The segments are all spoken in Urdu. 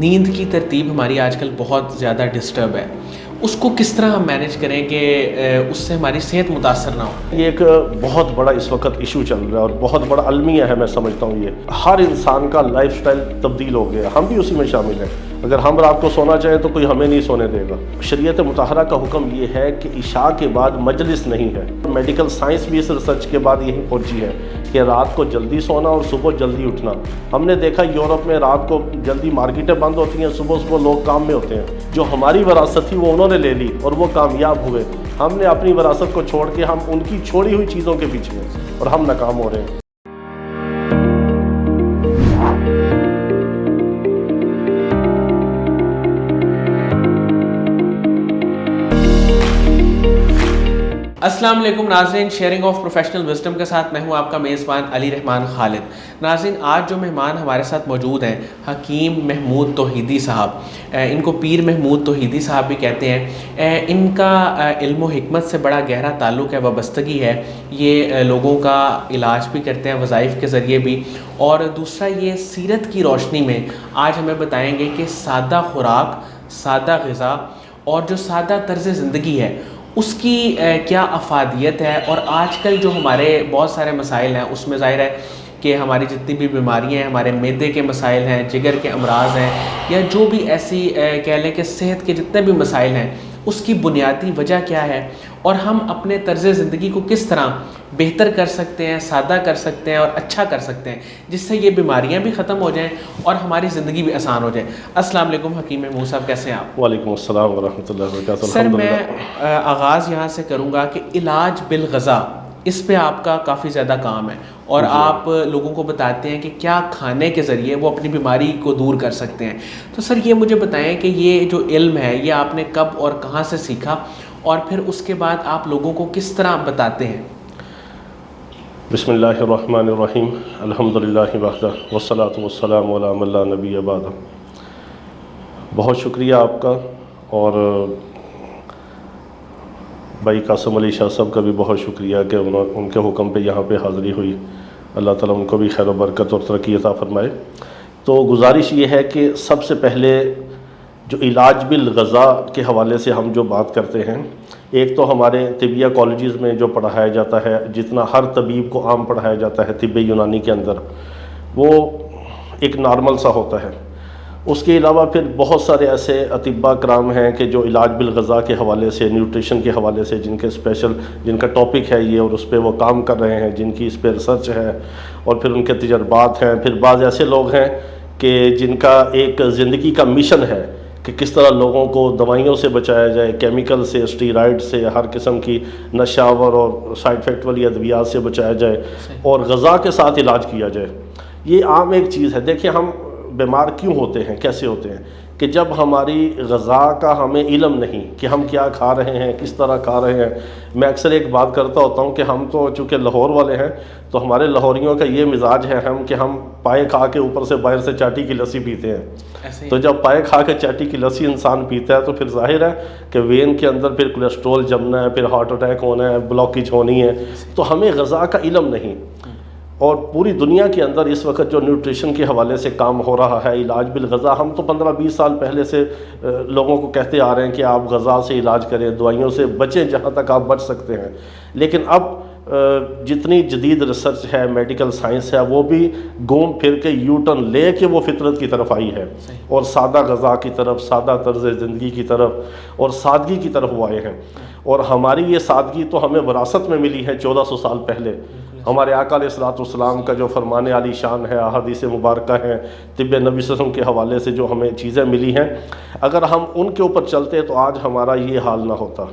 نیند کی ترتیب ہماری آج کل بہت زیادہ ڈسٹرب ہے، اس کو کس طرح ہم مینیج کریں کہ اس سے ہماری صحت متاثر نہ ہو؟ یہ ایک بہت بڑا اس وقت ایشو چل رہا ہے اور بہت بڑا المیہ ہے، میں سمجھتا ہوں یہ ہر انسان کا لائف سٹائل تبدیل ہو گیا، ہم بھی اسی میں شامل ہیں۔ اگر ہم رات کو سونا چاہیں تو کوئی ہمیں نہیں سونے دے گا۔ شریعت مطہرہ کا حکم یہ ہے کہ عشاء کے بعد مجلس نہیں ہے۔ میڈیکل سائنس بھی اس ریسرچ کے بعد یہی پہنچی ہے کہ رات کو جلدی سونا اور صبح جلدی اٹھنا۔ ہم نے دیکھا یورپ میں رات کو جلدی مارکیٹیں بند ہوتی ہیں، صبح لوگ کام میں ہوتے ہیں۔ جو ہماری وراثت تھی وہ انہوں نے لے لی اور وہ کامیاب ہوئے، ہم نے اپنی وراثت کو چھوڑ کے ہم ان کی چھوڑی ہوئی چیزوں کے پیچھے ہیں اور ہم ناکام ہو رہے ہیں۔ السلام علیکم ناظرین، شیئرنگ آف پروفیشنل وزڈم کے ساتھ میں ہوں آپ کا میزبان علی رحمان خالد۔ ناظرین، آج جو مہمان ہمارے ساتھ موجود ہیں حکیم محمود توحیدی صاحب، ان کو پیر محمود توحیدی صاحب بھی کہتے ہیں۔ ان کا علم و حکمت سے بڑا گہرا تعلق ہے، وابستگی ہے۔ یہ لوگوں کا علاج بھی کرتے ہیں وظائف کے ذریعے بھی، اور دوسرا یہ سیرت کی روشنی میں آج ہمیں بتائیں گے کہ سادہ خوراک، سادہ غذا اور جو سادہ طرز زندگی ہے اس کی کیا افادیت ہے۔ اور آج کل جو ہمارے بہت سارے مسائل ہیں اس میں ظاہر ہے کہ ہماری جتنی بھی بیماریاں ہیں، ہمارے معدے کے مسائل ہیں، جگر کے امراض ہیں، یا جو بھی ایسی کہہ لیں کہ صحت کے جتنے بھی مسائل ہیں، اس کی بنیادی وجہ کیا ہے اور ہم اپنے طرز زندگی کو کس طرح بہتر کر سکتے ہیں، سادہ کر سکتے ہیں اور اچھا کر سکتے ہیں، جس سے یہ بیماریاں بھی ختم ہو جائیں اور ہماری زندگی بھی آسان ہو جائے۔ السلام علیکم حکیم محمود صاحب، کیسے ہیں آپ؟ وعلیکم السلام ورحمۃ اللہ وبرکاتہ۔ سر، میں آغاز یہاں سے کروں گا کہ علاج بالغذا، اس پہ آپ کا کافی زیادہ کام ہے اور آپ لوگوں کو بتاتے ہیں کہ کیا کھانے کے ذریعے وہ اپنی بیماری کو دور کر سکتے ہیں۔ تو سر یہ مجھے بتائیں کہ یہ جو علم ہے یہ آپ نے کب اور کہاں سے سیکھا، اور پھر اس کے بعد آپ لوگوں کو کس طرح بتاتے ہیں؟ بسم اللہ الرحمن الرحیم، الحمدللہ وحدہ والصلاۃ والسلام علی من لا نبی بعدہ۔ بہت شکریہ آپ کا، اور بھائی قاسم علی شاہ صاحب کا بھی بہت شکریہ کہ ان کے حکم پہ یہاں پہ حاضری ہوئی۔ اللہ تعالیٰ ان کو بھی خیر و برکت اور ترقی عطا فرمائے۔ تو گزارش یہ ہے کہ سب سے پہلے جو علاج بالغذا کے حوالے سے ہم جو بات کرتے ہیں، ایک تو ہمارے طبیہ کالجز میں جو پڑھایا جاتا ہے، جتنا ہر طبیب کو عام پڑھایا جاتا ہے طب یونانی کے اندر، وہ ایک نارمل سا ہوتا ہے۔ اس کے علاوہ پھر بہت سارے ایسے اطباء کرام ہیں کہ جو علاج بالغذا کے حوالے سے، نیوٹریشن کے حوالے سے، جن کے اسپیشل جن کا ٹاپک ہے یہ اور اس پہ وہ کام کر رہے ہیں، جن کی اس پہ ریسرچ ہے اور پھر ان کے تجربات ہیں۔ پھر بعض ایسے لوگ ہیں کہ جن کا ایک زندگی کا مشن ہے کہ کس طرح لوگوں کو دوائیوں سے بچایا جائے، کیمیکل سے، اسٹیرائڈ سے، ہر قسم کی نشاور اور سائیڈ افیکٹ والی ادویات سے بچایا جائے اور غذا کے ساتھ علاج کیا جائے۔ یہ عام ایک چیز ہے۔ دیکھیں، ہم بیمار کیوں ہوتے ہیں، کیسے ہوتے ہیں؟ کہ جب ہماری غذا کا ہمیں علم نہیں کہ ہم کیا کھا رہے ہیں، کس طرح کھا رہے ہیں۔ میں اکثر ایک بات کرتا ہوتا ہوں کہ ہم تو چونکہ لاہور والے ہیں تو ہمارے لاہوریوں کا یہ مزاج ہے کہ ہم پائے کھا کے اوپر سے باہر سے چاٹی کی لسی پیتے ہیں۔ تو جب پائے کھا کے چاٹی کی لسی انسان پیتا ہے تو پھر ظاہر ہے کہ وین کے اندر پھر کولیسٹرول جمنا ہے، پھر ہارٹ اٹیک ہونا ہے، بلاکیج ہونی ہے۔ تو ہمیں غذا کا علم نہیں، اور پوری دنیا کے اندر اس وقت جو نیوٹریشن کے حوالے سے کام ہو رہا ہے، علاج بالغذا، ہم تو 15-20 سال پہلے سے لوگوں کو کہتے آ رہے ہیں کہ آپ غذا سے علاج کریں، دوائیوں سے بچیں جہاں تک آپ بچ سکتے ہیں۔ لیکن اب جتنی جدید ریسرچ ہے، میڈیکل سائنس ہے، وہ بھی گھوم پھر کے یو ٹرن لے کے وہ فطرت کی طرف آئی ہے اور سادہ غذا کی طرف، سادہ طرز زندگی کی طرف اور سادگی کی طرف وہ آئے ہیں۔ اور ہماری یہ سادگی تو ہمیں وراثت میں ملی ہے 1400 سال پہلے۔ ہمارے آقا علیہ الصلوۃ والسلام کا جو فرمان عالی شان ہے، احادیث مبارکہ ہیں، طب نبی صلی اللہ علیہ وسلم کے حوالے سے جو ہمیں چیزیں ملی ہیں، اگر ہم ان کے اوپر چلتے تو آج ہمارا یہ حال نہ ہوتا۔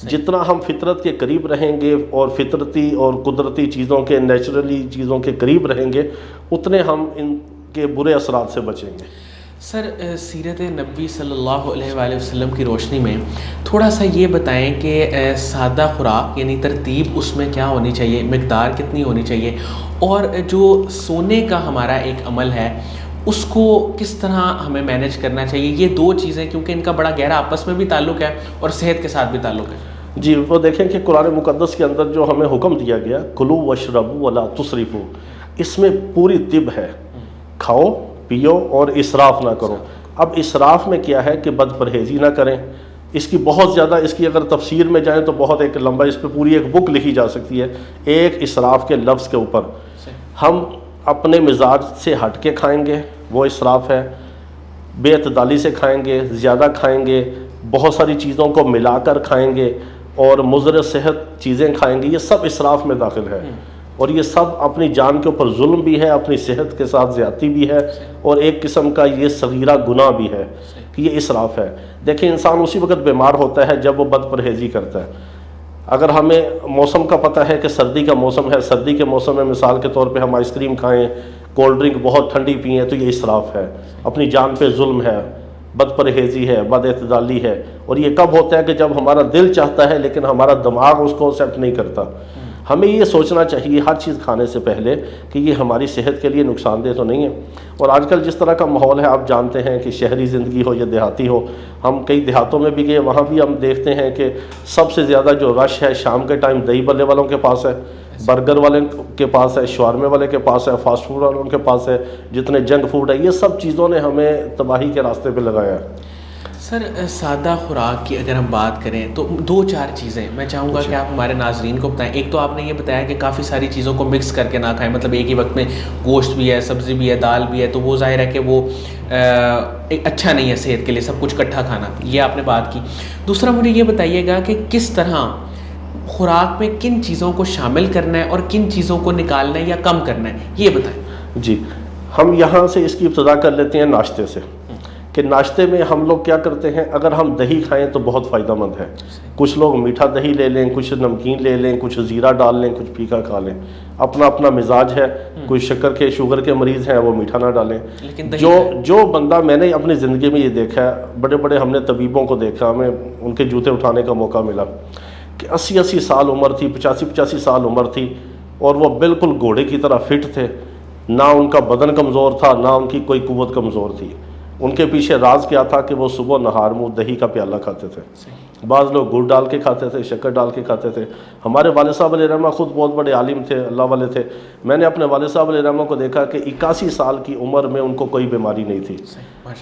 جتنا ہم فطرت کے قریب رہیں گے اور فطرتی اور قدرتی چیزوں کے، نیچرلی چیزوں کے قریب رہیں گے، اتنے ہم ان کے برے اثرات سے بچیں گے۔ سر، سیرت نبی صلی اللہ علیہ وآلہ وسلم کی روشنی میں تھوڑا سا یہ بتائیں کہ سادہ خوراک یعنی ترتیب اس میں کیا ہونی چاہیے، مقدار کتنی ہونی چاہیے، اور جو سونے کا ہمارا ایک عمل ہے اس کو کس طرح ہمیں مینیج کرنا چاہیے۔ یہ دو چیزیں کیونکہ ان کا بڑا گہرا آپس میں بھی تعلق ہے اور صحت کے ساتھ بھی تعلق ہے۔ جی، وہ دیکھیں کہ قرآن مقدس کے اندر جو ہمیں حکم دیا گیا، کلوا واشربوا ولا تسرفوا، اس میں پوری طب ہے، کھاؤ پیو اور اسراف نہ کرو۔ اب اسراف میں کیا ہے کہ بد پرہیزی نہ کریں. اس کی بہت زیادہ، اس کی اگر تفسیر میں جائیں تو بہت ایک لمبا، اس پہ پوری ایک بک لکھی جا سکتی ہے ایک اسراف کے لفظ کے اوپر. ہم اپنے مزاج سے ہٹ کے کھائیں گے وہ اسراف ہے، بے اعتدالی سے کھائیں گے، زیادہ کھائیں گے، بہت ساری چیزوں کو ملا کر کھائیں گے اور مضر صحت چیزیں کھائیں گے، یہ سب اسراف میں داخل ہے. اور یہ سب اپنی جان کے اوپر ظلم بھی ہے، اپنی صحت کے ساتھ زیادتی بھی ہے، اور ایک قسم کا یہ صغیرہ گناہ بھی ہے کہ یہ اسراف ہے. دیکھیں انسان اسی وقت بیمار ہوتا ہے جب وہ بد پرہیزی کرتا ہے. اگر ہمیں موسم کا پتہ ہے کہ سردی کا موسم ہے، سردی کے موسم میں مثال کے طور پہ ہم آئس کریم کھائیں، کولڈ ڈرنک بہت ٹھنڈی پئیں تو یہ اسراف ہے، اپنی جان پہ ظلم ہے، بد پرہیزی ہے، بد اعتدالی ہے. اور یہ کب ہوتا ہے کہ جب ہمارا دل چاہتا ہے لیکن ہمارا دماغ اس کو ایکسیپٹ نہیں کرتا. ہمیں یہ سوچنا چاہیے ہر چیز کھانے سے پہلے کہ یہ ہماری صحت کے لیے نقصان دہ تو نہیں ہے. اور آج کل جس طرح کا ماحول ہے آپ جانتے ہیں کہ شہری زندگی ہو یا دیہاتی ہو، ہم کئی دیہاتوں میں بھی گئے، وہاں بھی ہم دیکھتے ہیں کہ سب سے زیادہ جو رش ہے شام کے ٹائم دہی بلے والوں کے پاس ہے، برگر والے کے پاس ہے، شاورمے والے کے پاس ہے، فاسٹ فوڈ والوں کے پاس ہے، جتنے جنک فوڈ ہے، یہ سب چیزوں نے ہمیں تباہی کے راستے پہ لگایا ہے. سر سادہ خوراک کی اگر ہم بات کریں تو 2-4 چیزیں میں چاہوں گا کہ آپ ہمارے ناظرین کو بتائیں. ایک تو آپ نے یہ بتایا کہ کافی ساری چیزوں کو مکس کر کے نہ کھائیں، مطلب ایک ہی وقت میں گوشت بھی ہے، سبزی بھی ہے، دال بھی ہے، تو وہ ظاہر ہے کہ وہ اچھا نہیں ہے صحت کے لیے سب کچھ اکٹھا کھانا، یہ آپ نے بات کی. دوسرا مجھے یہ بتائیے گا کہ کس طرح خوراک میں کن چیزوں کو شامل کرنا ہے اور کن چیزوں کو نکالنا ہے یا کم کرنا ہے، یہ بتائیں. جی ہم یہاں سے اس کی ابتدا کر لیتے ہیں ناشتے سے، کہ ناشتے میں ہم لوگ کیا کرتے ہیں. اگر ہم دہی کھائیں تو بہت فائدہ مند ہے. کچھ لوگ میٹھا دہی لے لیں، کچھ نمکین لے لیں، کچھ زیرہ ڈال لیں، کچھ پھیکا کھا لیں، اپنا اپنا مزاج ہے. کوئی شوگر کے مریض ہیں وہ میٹھا نہ ڈالیں. جو بندہ، میں نے اپنی زندگی میں یہ دیکھا ہے، بڑے بڑے ہم نے طبیبوں کو دیکھا، ہمیں ان کے جوتے اٹھانے کا موقع ملا کہ 80 سال عمر تھی، 85 سال عمر تھی، اور وہ بالکل گھوڑے کی طرح فٹ تھے. نہ ان کا بدن کمزور تھا، نہ ان کی کوئی قوت کمزور تھی. ان کے پیچھے راز کیا تھا کہ وہ صبح نہار منہ دہی کا پیالہ کھاتے تھے. بعض لوگ گڑ ڈال کے کھاتے تھے، شکر ڈال کے کھاتے تھے. ہمارے والد صاحب علیہ رحمہ خود بہت بڑے عالم تھے، اللہ والے تھے. میں نے اپنے والد صاحب علیہ رحمہ کو دیکھا کہ 81 سال کی عمر میں ان کو کوئی بیماری نہیں تھی،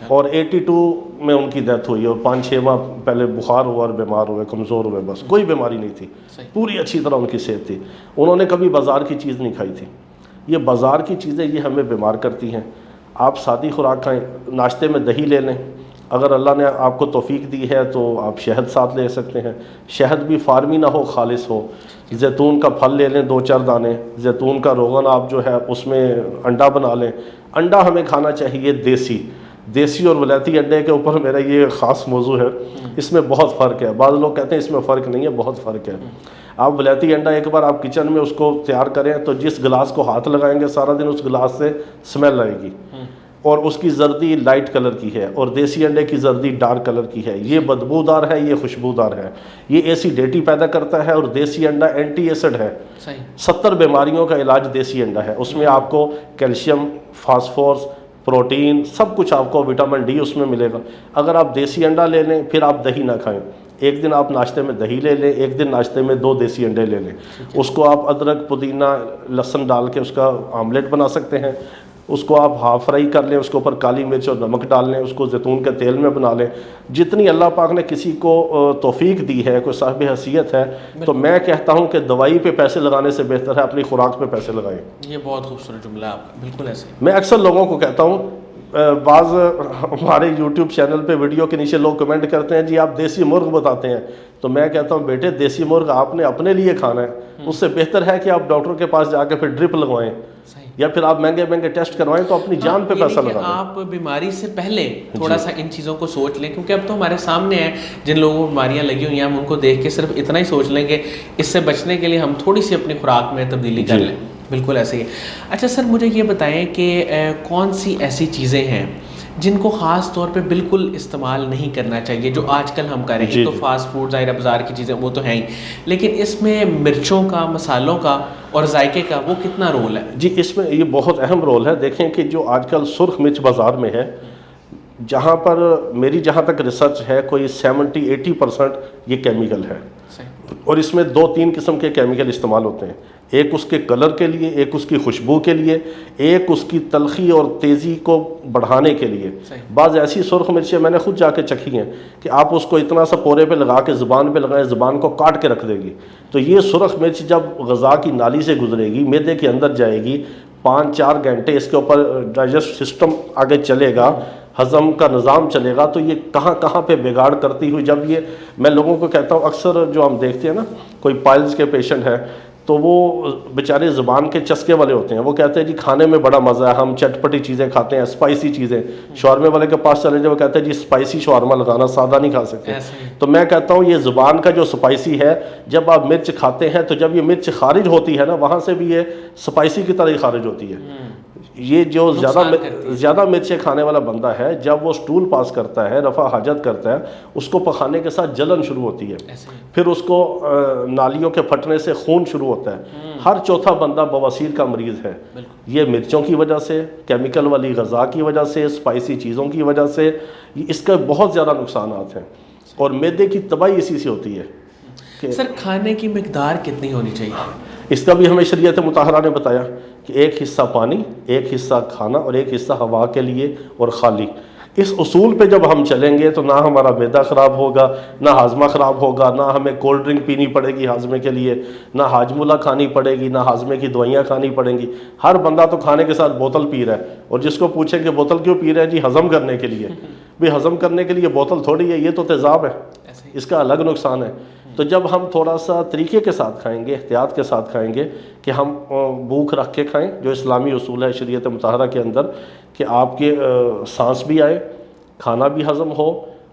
اور 82 میں ان کی ڈیتھ ہوئی، اور 5-6 ماہ پہلے بخار ہوا اور بیمار ہوئے، کمزور ہوئے، بس کوئی بیماری نہیں تھی، پوری اچھی طرح ان کی صحت تھی. انہوں نے کبھی بازار کی چیز نہیں کھائی تھی. یہ بازار کی چیزیں یہ ہمیں بیمار کرتی ہیں. آپ سادی خوراک کھائیں. ناشتے میں دہی لے لیں، اگر اللہ نے آپ کو توفیق دی ہے تو آپ شہد ساتھ لے سکتے ہیں. شہد بھی فارمی نہ ہو، خالص ہو. زیتون کا پھل لے لیں 2-4 دانے، زیتون کا روغن آپ جو ہے اس میں انڈا بنا لیں. انڈا ہمیں کھانا چاہیے دیسی اور ولایتی انڈے کے اوپر میرا یہ خاص موضوع ہے. اس میں بہت فرق ہے. بعض لوگ کہتے ہیں اس میں فرق نہیں ہے، بہت فرق ہے. آپ ولایتی انڈا ایک بار آپ کچن میں اس کو تیار کریں تو جس گلاس کو ہاتھ لگائیں گے سارا دن اس گلاس سے سمیل آئے گی، اور اس کی زردی لائٹ کلر کی ہے، اور دیسی انڈے کی زردی ڈارک کلر کی ہے. یہ بدبودار ہے، یہ خوشبودار ہے، یہ ایسیڈیٹی پیدا کرتا ہے. اور دیسی انڈا اینٹی ایسڈ ہے. 70 بیماریوں کا علاج دیسی انڈا ہے. اس میں آپ کو کیلشیم، فاسفورس، پروٹین، سب کچھ آپ کو، وٹامن ڈی اس میں ملے گا. اگر آپ دیسی انڈا لے لیں پھر آپ دہی نہ کھائیں. ایک دن آپ ناشتے میں دہی لے لیں، ایک دن ناشتے میں 2 دیسی انڈے لے لیں. اس کو آپ ادرک، پودینہ، لہسن ڈال کے اس کا آملیٹ بنا سکتے ہیں. اس کو آپ ہاف فرائی کر لیں، اس کے اوپر کالی مرچ اور نمک ڈال لیں، اس کو زیتون کے تیل میں بنا لیں. جتنی اللہ پاک نے کسی کو توفیق دی ہے، کوئی صاحب حیثیت ہے، تو میں کہتا ہوں کہ دوائی پہ پیسے لگانے سے بہتر ہے اپنی خوراک پہ پیسے لگائیں. یہ بہت خوبصورت جملہ آپ کا، بالکل ایسے. میں اکثر لوگوں کو کہتا ہوں، بعض ہمارے یوٹیوب چینل پہ ویڈیو کے نیچے لوگ کمنٹ کرتے ہیں جی آپ دیسی مرغ بتاتے ہیں، تو میں کہتا ہوں بیٹے دیسی مرغ آپ نے اپنے لیے کھانا ہے. اس سے بہتر ہے کہ آپ ڈاکٹر کے پاس جا کے پھر ڈرپ لگوائیں، یا پھر آپ مہنگے ٹیسٹ کروائیں تو اپنی جان پہ پیسہ لگائیں. آپ بیماری سے پہلے تھوڑا سا ان چیزوں کو سوچ لیں، کیونکہ اب تو ہمارے سامنے ہیں جن لوگوں کو بیماریاں لگی ہوئی ہیں، ہم ان کو دیکھ کے صرف اتنا ہی سوچ لیں کہ اس سے بچنے کے لیے ہم تھوڑی سی اپنی خوراک میں تبدیلی کر لیں. بالکل ایسے ہی. اچھا سر مجھے یہ بتائیں کہ کون سی ایسی چیزیں ہیں جن کو خاص طور پہ بالکل استعمال نہیں کرنا چاہیے جو آج کل ہم کر رہے ہیں؟ تو فاسٹ فوڈ ظاہر بازار کی چیزیں وہ تو ہیں ہی، لیکن اس میں مرچوں کا، مسالوں کا اور ذائقے کا وہ کتنا رول ہے؟ جی اس میں یہ بہت اہم رول ہے. دیکھیں کہ جو آج کل سرخ مرچ بازار میں ہے، جہاں پر میری جہاں تک ریسرچ ہے کوئی 70-80% یہ کیمیکل ہے. اور اس میں 2-3 قسم کے کیمیکل استعمال ہوتے ہیں، ایک اس کے کلر کے لیے، ایک اس کی خوشبو کے لیے، ایک اس کی تلخی اور تیزی کو بڑھانے کے لیے۔ بعض ایسی سرخ مرچیں میں نے خود جا کے چکھی ہیں کہ آپ اس کو اتنا سا پورے پہ لگا کے زبان پہ لگائیں، زبان کو کاٹ کے رکھ دے گی، تو یہ سرخ مرچ جب غذا کی نالی سے گزرے گی، معدے کے اندر جائے گی، 5-4 گھنٹے اس کے اوپر ڈائجسٹ سسٹم آگے چلے گا، ہضم کا نظام چلے گا، تو یہ کہاں کہاں پہ بگاڑ کرتی ہوئی، جب یہ میں لوگوں کو کہتا ہوں، اکثر جو ہم دیکھتے ہیں نا، کوئی پائلز کے پیشنٹ ہے تو وہ بیچارے زبان کے چسکے والے ہوتے ہیں، وہ کہتے ہیں جی کھانے میں بڑا مزہ ہے، ہم چٹپٹی چیزیں کھاتے ہیں، اسپائسی چیزیں، شاورمے والے کے پاس چلے جائے وہ کہتے ہیں جی اسپائسی شاورما لگانا، سادہ نہیں کھا سکتے۔ تو میں کہتا ہوں یہ زبان کا جو اسپائسی ہے، جب آپ مرچ کھاتے ہیں تو جب یہ مرچ خارج ہوتی ہے نا، وہاں سے بھی یہ اسپائسی کی طرح ہی خارج ہوتی ہے۔ یہ جو زیادہ مرچیں کھانے والا بندہ ہے، جب وہ سٹول پاس کرتا ہے، رفع حاجت کرتا ہے، اس کو پخانے کے ساتھ جلن شروع ہوتی ہے، پھر اس کو نالیوں کے پھٹنے سے خون شروع ہوتا ہے۔ ہر چوتھا بندہ بواسیر کا مریض ہے، یہ مرچوں کی وجہ سے، کیمیکل والی غذا کی وجہ سے، اسپائسی چیزوں کی وجہ سے، اس کا بہت زیادہ نقصانات ہیں، اور معدے کی تباہی اسی سے ہوتی ہے۔ سر کھانے کی مقدار کتنی ہونی چاہیے؟ اس کا بھی ہمیں شریعت مطہرہ نے بتایا کہ ایک حصہ پانی، ایک حصہ کھانا اور ایک حصہ ہوا کے لیے اور خالی۔ اس اصول پہ جب ہم چلیں گے تو نہ ہمارا معدہ خراب ہوگا، نہ ہاضمہ خراب ہوگا، نہ ہمیں کولڈ ڈرنک پینی پڑے گی ہاضمے کے لیے، نہ ہاجمولہ کھانی پڑے گی، نہ ہاضمے کی دوائیاں کھانی پڑیں گی۔ ہر بندہ تو کھانے کے ساتھ بوتل پی رہا ہے، اور جس کو پوچھیں کہ بوتل کیوں پی رہے ہیں، جی ہضم کرنے کے لیے۔ بھی ہضم کرنے کے لیے بوتل تھوڑی ہے، یہ تو تیزاب ہے، اس کا الگ نقصان ہے۔ تو جب ہم تھوڑا سا طریقے کے ساتھ کھائیں گے، احتیاط کے ساتھ کھائیں گے کہ ہم بھوک رکھ کے کھائیں، جو اسلامی اصول ہے شریعت مطہرہ کے اندر، کہ آپ کے سانس بھی آئے، کھانا بھی ہضم ہو،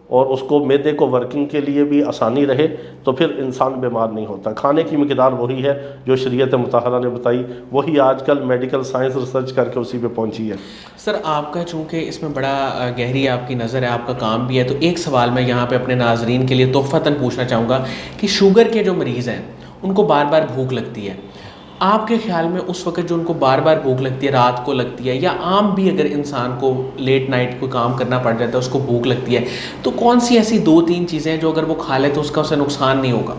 اور اس کو معدے کو ورکنگ کے لیے بھی آسانی رہے، تو پھر انسان بیمار نہیں ہوتا۔ کھانے کی مقدار وہی ہے جو شریعت مطہرہ نے بتائی، وہی آج کل میڈیکل سائنس ریسرچ کر کے اسی پہ پہنچی ہے۔ سر آپ کا چونکہ اس میں بڑا گہری آپ کی نظر ہے، آپ کا کام بھی ہے، تو ایک سوال میں یہاں پہ اپنے ناظرین کے لیے تحفتاً پوچھنا چاہوں گا کہ شوگر کے جو مریض ہیں ان کو بار بار بھوک لگتی ہے، آپ کے خیال میں اس وقت جو ان کو بار بار بھوک لگتی ہے، رات کو لگتی ہے، یا عام بھی اگر انسان کو لیٹ نائٹ کوئی کام کرنا پڑ جاتا ہے اس کو بھوک لگتی ہے، تو کون سی ایسی 2-3 چیزیں ہیں جو اگر وہ کھا لے تو اس کا اسے نقصان نہیں ہوگا؟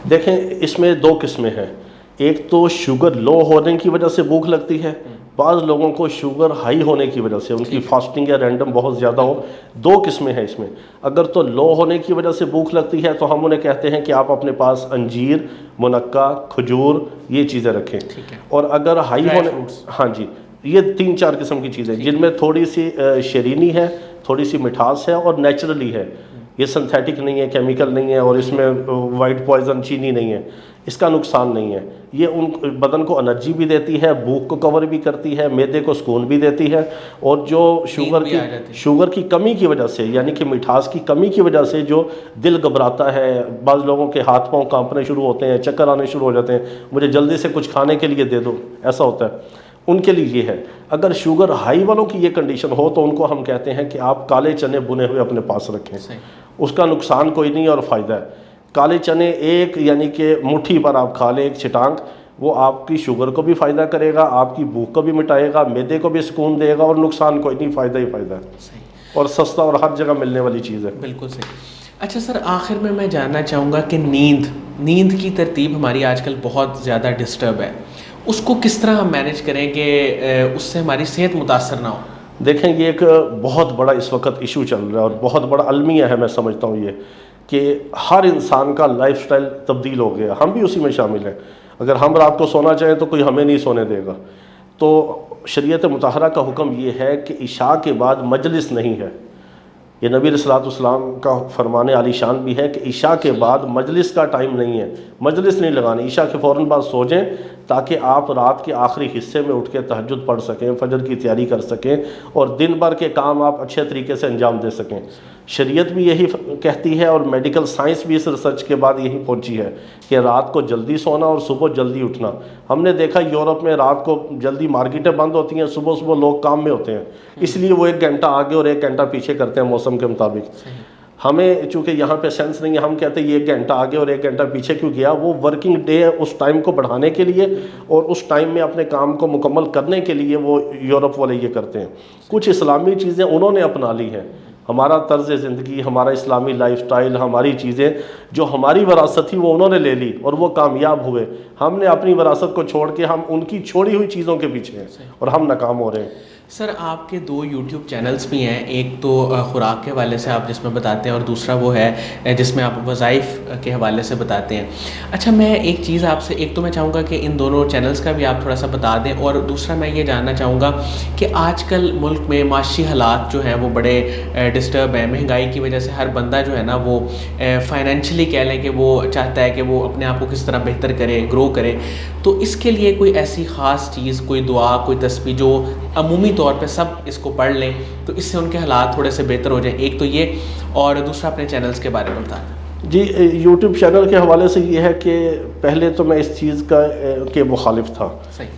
دیکھیں اس میں 2 قسمیں ہیں، ایک تو شوگر لو ہونے کی وجہ سے بھوک لگتی ہے، بعض لوگوں کو شوگر ہائی ہونے کی وجہ سے، ان کی فاسٹنگ یا رینڈم بہت زیادہ ہو۔ 2 قسمیں ہیں اس میں۔ اگر تو لو ہونے کی وجہ سے بھوک لگتی ہے تو ہم انہیں کہتے ہیں کہ آپ اپنے پاس انجیر، منقع، کھجور، یہ چیزیں رکھیں۔ اور اگر ہائی ہونے، ہاں جی، یہ 3-4 قسم کی چیزیں جن میں تھوڑی سی شیرینی ہے، تھوڑی سی مٹھاس ہے اور نیچرلی ہے، یہ سنتھیٹک نہیں ہے، کیمیکل نہیں ہے، اور اس میں وائٹ پوائزن چینی نہیں ہے، اس کا نقصان نہیں ہے۔ یہ ان بدن کو انرجی بھی دیتی ہے، بھوک کو کور بھی کرتی ہے، معدے کو سکون بھی دیتی ہے، اور جو شوگر کی کمی کی وجہ سے، یعنی کہ مٹھاس کی کمی کی وجہ سے جو دل گھبراتا ہے، بعض لوگوں کے ہاتھ پاؤں کانپنے شروع ہوتے ہیں، چکر آنے شروع ہو جاتے ہیں، مجھے جلدی سے کچھ کھانے کے لیے دے دو، ایسا ہوتا ہے، ان کے لیے یہ ہے۔ اگر شوگر ہائی والوں کی یہ کنڈیشن ہو تو ان کو ہم کہتے ہیں کہ آپ کالے چنے بنے ہوئے اپنے پاس رکھیں، اس کا نقصان کوئی نہیں اور فائدہ ہے۔ کالے چنے ایک، یعنی کہ مٹھی پر آپ کھا لیں، ایک چھٹانک، وہ آپ کی شوگر کو بھی فائدہ کرے گا، آپ کی بھوک کو بھی مٹائے گا، معدے کو بھی سکون دے گا، اور نقصان کوئی نہیں، فائدہ ہی فائدہ ہے، اور سستا اور ہر جگہ ملنے والی چیز ہے۔ بالکل صحیح۔ اچھا سر، آخر میں جاننا چاہوں گا کہ نیند کی ترتیب ہماری آج کل بہت زیادہ ڈسٹرب ہے، اس کو کس طرح ہم مینیج کریں کہ اس سے ہماری صحت متاثر نہ ہو؟ دیکھیں یہ ایک بہت بڑا اس وقت ایشو چل رہا ہے، اور بہت بڑا المیہ ہے، میں سمجھتا ہوں یہ کہ ہر انسان کا لائف سٹائل تبدیل ہو گیا، ہم بھی اسی میں شامل ہیں۔ اگر ہم رات کو سونا چاہیں تو کوئی ہمیں نہیں سونے دے گا۔ تو شریعت مطہرہ کا حکم یہ ہے کہ عشاء کے بعد مجلس نہیں ہے، یہ نبی علیہ الصلوۃ والسلام کا فرمان عالی شان بھی ہے کہ عشاء کے بعد مجلس کا ٹائم نہیں ہے، مجلس نہیں لگانی، عشاء کے فوراً بعد سو جائیں تاکہ آپ رات کے آخری حصے میں اٹھ کے تہجد پڑھ سکیں، فجر کی تیاری کر سکیں، اور دن بھر کے کام آپ اچھے طریقے سے انجام دے سکیں۔ شریعت بھی یہی کہتی ہے، اور میڈیکل سائنس بھی اس ریسرچ کے بعد یہی پہنچی ہے کہ رات کو جلدی سونا اور صبح جلدی اٹھنا۔ ہم نے دیکھا یورپ میں رات کو جلدی مارکیٹیں بند ہوتی ہیں، صبح صبح لوگ کام میں ہوتے ہیں، اس لیے وہ 1 گھنٹہ آگے اور 1 گھنٹہ پیچھے کرتے ہیں موسم کے مطابق۔ ہمیں چونکہ یہاں پہ سینس نہیں ہے، ہم کہتے ہیں یہ 1 گھنٹہ آگے اور 1 گھنٹہ پیچھے کیوں گیا؟ وہ ورکنگ ڈے اس ٹائم کو بڑھانے کے لیے اور اس ٹائم میں اپنے کام کو مکمل کرنے کے لیے وہ یورپ والے یہ کرتے ہیں۔ کچھ اسلامی چیزیں انہوں نے اپنا لی ہیں، ہمارا طرز زندگی، ہمارا اسلامی لائف سٹائل، ہماری چیزیں جو ہماری وراثت تھی وہ انہوں نے لے لی اور وہ کامیاب ہوئے. ہم نے اپنی وراثت کو چھوڑ کے ہم ان کی چھوڑی ہوئی چیزوں کے پیچھے ہیں اور ہم ناکام ہو رہے ہیں. سر آپ کے 2 یوٹیوب چینلز بھی ہیں، ایک تو خوراک کے حوالے سے آپ جس میں بتاتے ہیں اور دوسرا وہ ہے جس میں آپ وظائف کے حوالے سے بتاتے ہیں. اچھا میں ایک چیز آپ سے، ایک تو میں چاہوں گا کہ ان دونوں چینلز کا بھی آپ تھوڑا سا بتا دیں، اور دوسرا میں یہ جاننا چاہوں گا کہ آج کل ملک میں معاشی حالات جو ہیں وہ بڑے ڈسٹرب ہیں. مہنگائی کی وجہ سے ہر بندہ جو ہے نا وہ فائنینشلی کہہ لیں کہ وہ چاہتا ہے کہ وہ اپنے آپ کو کس طرح بہتر کرے، گرو کرے. تو اس کے لیے کوئی ایسی خاص چیز، کوئی دعا، کوئی تسبیح جو عمومی طور پہ سب اس کو پڑھ لیں تو اس سے ان کے حالات تھوڑے سے بہتر ہو جائیں، ایک تو یہ، اور دوسرا اپنے چینلز کے بارے میں بتائیں. جی یوٹیوب چینل کے حوالے سے یہ ہے کہ پہلے تو میں اس چیز کا کے مخالف تھا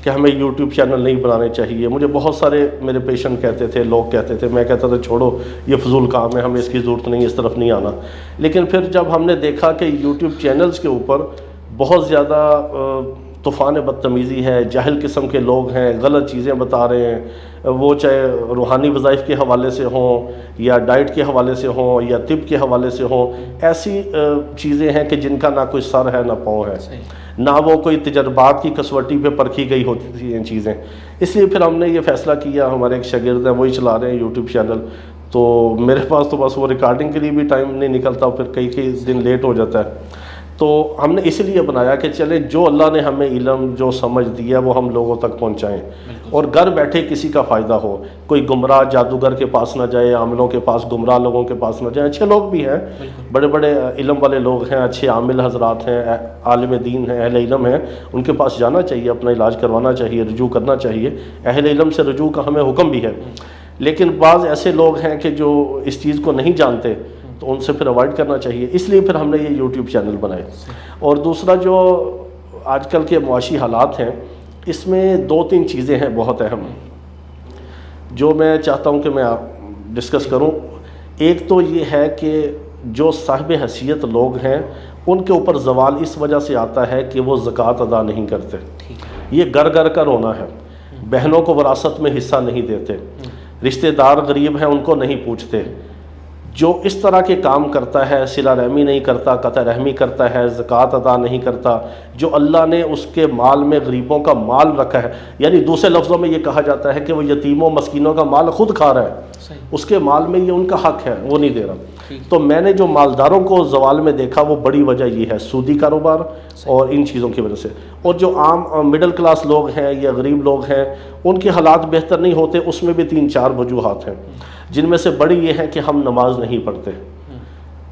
کہ ہمیں یوٹیوب چینل نہیں بنانے چاہیے. مجھے بہت سارے میرے پیشنٹ کہتے تھے، لوگ کہتے تھے، میں کہتا تھا چھوڑو یہ فضول کام ہے، ہمیں اس کی ضرورت نہیں، اس طرف نہیں آنا. لیکن پھر جب ہم نے دیکھا کہ یوٹیوب چینلز کے اوپر بہت زیادہ طوفان بدتمیزی ہے، جاہل قسم کے لوگ ہیں، غلط چیزیں بتا رہے ہیں، وہ چاہے روحانی وظائف کے حوالے سے ہوں یا ڈائٹ کے حوالے سے ہوں یا طب کے حوالے سے ہوں، ایسی چیزیں ہیں کہ جن کا نہ کوئی سر ہے نہ پاؤں ہے، نہ وہ کوئی تجربات کی کسوٹی پہ پرکھی گئی ہوتی تھی یہ چیزیں. اس لیے پھر ہم نے یہ فیصلہ کیا، ہمارے ایک شاگرد ہیں وہی چلا رہے ہیں یوٹیوب چینل، تو میرے پاس تو بس وہ ریکارڈنگ کے لیے بھی ٹائم نہیں نکلتا، پھر کئی دن لیٹ ہو جاتا ہے. تو ہم نے اس لیے بنایا کہ چلے جو اللہ نے ہمیں علم، جو سمجھ دیا وہ ہم لوگوں تک پہنچائیں اور گھر بیٹھے کسی کا فائدہ ہو. کوئی گمراہ جادوگر کے پاس نہ جائے، عاملوں کے پاس، گمراہ لوگوں کے پاس نہ جائیں. اچھے لوگ بھی ہیں، بڑے بڑے علم والے لوگ ہیں، اچھے عامل حضرات ہیں، عالم دین ہیں، اہل علم ہیں، ان کے پاس جانا چاہیے، اپنا علاج کروانا چاہیے، رجوع کرنا چاہیے. اہل علم سے رجوع کا ہمیں حکم بھی ہے. لیکن بعض ایسے لوگ ہیں کہ جو اس چیز کو نہیں جانتے تو ان سے پھر اوائڈ کرنا چاہیے. اس لیے پھر ہم نے یہ یوٹیوب چینل بنائے. اور دوسرا جو آج کل کے معاشی حالات ہیں، اس میں 2-3 چیزیں ہیں بہت اہم جو میں چاہتا ہوں کہ میں ڈسکس کروں. ایک تو یہ ہے کہ جو صاحب حیثیت لوگ ہیں ان کے اوپر زوال اس وجہ سے آتا ہے کہ وہ زکوٰۃ ادا نہیں کرتے. یہ گھر گھر کا رونا ہے. بہنوں کو وراثت میں حصہ نہیں دیتے، رشتہ دار غریب ہیں ان کو نہیں پوچھتے. جو اس طرح کے کام کرتا ہے، صلہ رحمی نہیں کرتا، قطع رحمی کرتا ہے، زکوٰۃ ادا نہیں کرتا، جو اللہ نے اس کے مال میں غریبوں کا مال رکھا ہے، یعنی دوسرے لفظوں میں یہ کہا جاتا ہے کہ وہ یتیموں مسکینوں کا مال خود کھا رہا ہے، اس کے مال میں یہ ان کا حق ہے، وہ نہیں دے رہا. تو میں نے جو مالداروں کو زوال میں دیکھا وہ بڑی وجہ یہ ہے، سودی کاروبار اور ان چیزوں کی وجہ سے. اور جو عام مڈل کلاس لوگ ہیں یا غریب لوگ ہیں ان کے حالات بہتر نہیں ہوتے. اس میں بھی 3-4 وجوہات ہیں، جن میں سے بڑی یہ ہے کہ ہم نماز نہیں پڑھتے.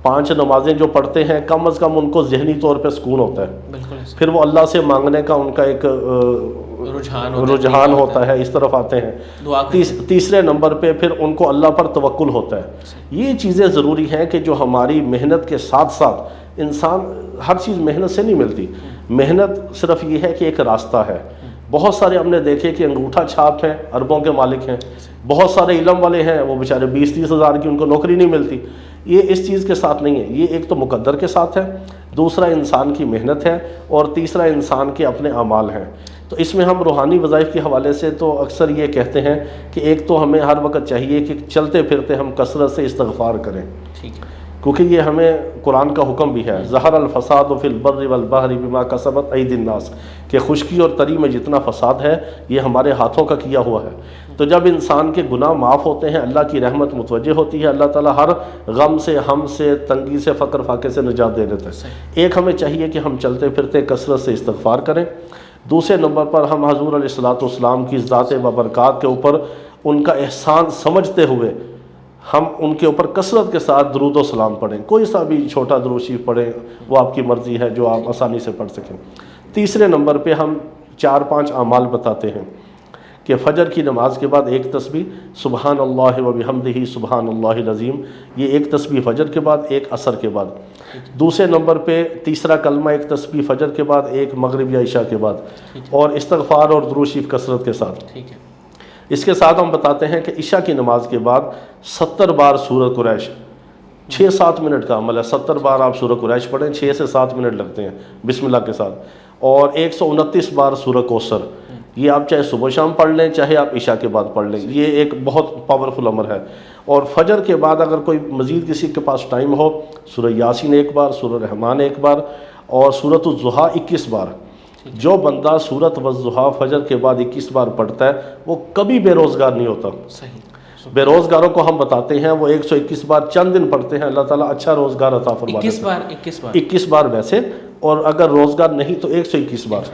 5 نمازیں جو پڑھتے ہیں کم از کم ان کو ذہنی طور پہ سکون ہوتا ہے، پھر وہ اللہ سے مانگنے کا ان کا ایک رجحان ہوتا ہے، اس طرف آتے ہیں. تیسرے نمبر پہ پھر ان کو اللہ پر توکل ہوتا ہے. یہ چیزیں ضروری ہیں کہ جو ہماری محنت کے ساتھ ساتھ انسان، ہر چیز محنت سے نہیں ملتی. محنت صرف یہ ہے کہ ایک راستہ ہے. بہت سارے ہم نے دیکھے کہ انگوٹھا چھاپ ہیں، اربوں کے مالک ہیں. بہت سارے علم والے ہیں، وہ بیچارے 20-30 ہزار کی ان کو نوکری نہیں ملتی. یہ اس چیز کے ساتھ نہیں ہے. یہ ایک تو مقدر کے ساتھ ہے، دوسرا انسان کی محنت ہے، اور تیسرا انسان کے اپنے اعمال ہیں. تو اس میں ہم روحانی وظائف کے حوالے سے تو اکثر یہ کہتے ہیں کہ ایک تو ہمیں ہر وقت چاہیے کہ چلتے پھرتے ہم کثرت سے استغفار کریں، کیونکہ یہ ہمیں قرآن کا حکم بھی ہے. ظہر الفساد فی البر والبحر بما کسبت ایدی الناس، کہ خشکی اور تری میں جتنا فساد ہے یہ ہمارے ہاتھوں کا کیا ہوا ہے. تو جب انسان کے گناہ معاف ہوتے ہیں، اللہ کی رحمت متوجہ ہوتی ہے، اللہ تعالیٰ ہر غم سے، ہم سے، تنگی سے، فقر فاقے سے نجات دے دیتا ہے. ایک ہمیں چاہیے کہ ہم چلتے پھرتے کثرت سے استغفار کریں. دوسرے نمبر پر ہم حضور علیہ الصلوۃ والسلام کی ذات و برکات کے اوپر ان کا احسان سمجھتے ہوئے ہم ان کے اوپر کثرت کے ساتھ درود و سلام پڑھیں. کوئی سا بھی چھوٹا درود شریف پڑھیں، وہ آپ کی مرضی ہے، جو آپ آسانی سے پڑھ سکیں. تیسرے نمبر پہ ہم 4-5 اعمال بتاتے ہیں کہ فجر کی نماز کے بعد ایک تسبیح سبحان اللہ و بحمدہ سبحان اللہ العظیم، یہ ایک تسبیح فجر کے بعد، ایک عصر کے بعد. دوسرے نمبر پہ تیسرا کلمہ ایک تسبیح فجر کے بعد، ایک مغرب یا عشاء کے بعد، اور استغفار اور درود شریف کثرت کے ساتھ. اس کے ساتھ ہم بتاتے ہیں کہ عشاء کی نماز کے بعد 70 بار سورۃ قریش، 6-7 منٹ کا عمل ہے. 70 بار آپ سورۃ قریش پڑھیں، 6 سے 7 منٹ لگتے ہیں بسم اللہ کے ساتھ. اور 129 بار سورۃ کوثر، یہ آپ چاہے صبح شام پڑھ لیں، چاہے آپ عشاء کے بعد پڑھ لیں. یہ ایک بہت پاورفل عمل ہے. اور فجر کے بعد اگر کوئی مزید کسی کے پاس ٹائم ہو، سورہ یاسین ایک بار، سورہ رحمان ایک بار، اور سورۃ الضحیٰ 21 بار. جو بندہ سورۃ والضحیٰ فجر کے بعد 21 بار پڑھتا ہے وہ کبھی بے روزگار نہیں ہوتا. صحیح. بے روزگاروں کو ہم بتاتے ہیں وہ 121 بار چند دن پڑھتے ہیں، اللہ تعالیٰ اچھا روزگار عطا فرما دیتا ہے. 21 بار ویسے، اور اگر روزگار نہیں تو 121 بار،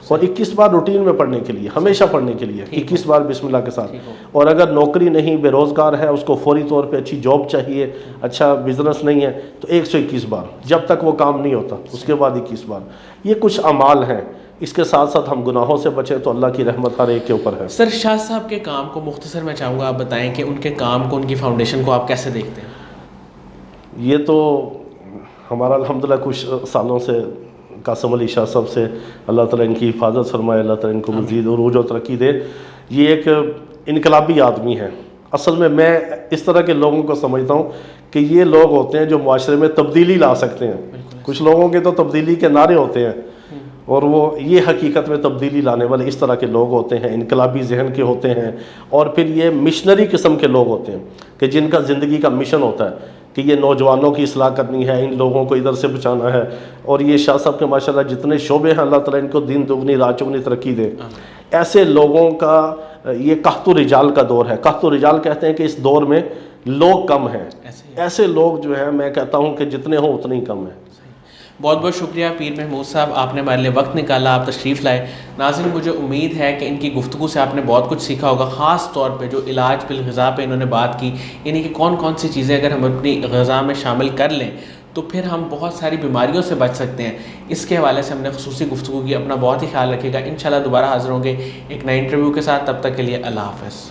اور 21 بار روٹین میں پڑھنے کے لیے، ہمیشہ پڑھنے کے لیے 21 بار بسم اللہ کے ساتھ. اور اگر نوکری نہیں، بے روزگار ہے، اس کو فوری طور پہ اچھی جاب چاہیے، اچھا بزنس نہیں ہے، تو 121 بار جب تک وہ کام نہیں ہوتا، اس کے بعد 21 بار. یہ کچھ اعمال ہیں. اس کے ساتھ ساتھ ہم گناہوں سے بچیں تو اللہ کی رحمت ہر ایک کے اوپر ہے. سر، شاہ صاحب کے کام کو مختصر میں چاہوں گا آپ بتائیں کہ ان کے کام کو، ان کی فاؤنڈیشن کو آپ کیسے دیکھتے ہیں؟ یہ تو ہمارا الحمدللہ کچھ سالوں سے قاسم علی شاہ صاحب سے اللہ تعالیٰ ان کی حفاظت فرمائے، اللہ تعالیٰ ان کو مزید عروج و ترقی دے. یہ ایک انقلابی آدمی ہے. اصل میں اس طرح کے لوگوں کو سمجھتا ہوں کہ یہ لوگ ہوتے ہیں جو معاشرے میں تبدیلی لا سکتے ہیں. کچھ لوگوں کے تو تبدیلی کے نعرے ہوتے ہیں، اور وہ یہ حقیقت میں تبدیلی لانے والے اس طرح کے لوگ ہوتے ہیں، انقلابی ذہن کے ہوتے ہیں. اور پھر یہ مشنری قسم کے لوگ ہوتے ہیں کہ جن کا زندگی کا مشن ہوتا ہے کہ یہ نوجوانوں کی اصلاح کرنی ہے، ان لوگوں کو ادھر سے بچانا ہے. اور یہ شاہ صاحب کے ماشاءاللہ جتنے شعبے ہیں، اللہ تعالیٰ ان کو دین دگنی رات چگنی ترقی دے. ایسے لوگوں کا یہ قحط الرجال کا دور ہے. قحط الرجال کہتے ہیں کہ اس دور میں لوگ کم ہیں. ایسے لوگ جو ہیں میں کہتا ہوں کہ جتنے ہوں اتنے ہی کم ہیں. بہت بہت شکریہ پیر محمود صاحب، آپ نے ہمارے لیے وقت نکالا، آپ تشریف لائے. ناظرین، مجھے امید ہے کہ ان کی گفتگو سے آپ نے بہت کچھ سیکھا ہوگا، خاص طور پہ جو علاج بالغذا پہ انہوں نے بات کی، یعنی کہ کون کون سی چیزیں اگر ہم اپنی غذا میں شامل کر لیں تو پھر ہم بہت ساری بیماریوں سے بچ سکتے ہیں. اس کے حوالے سے ہم نے خصوصی گفتگو کی. اپنا بہت ہی خیال رکھے گا. انشاءاللہ دوبارہ حاضر ہوں گے ایک نئے انٹرویو کے ساتھ. تب تک کے لیے اللہ حافظ.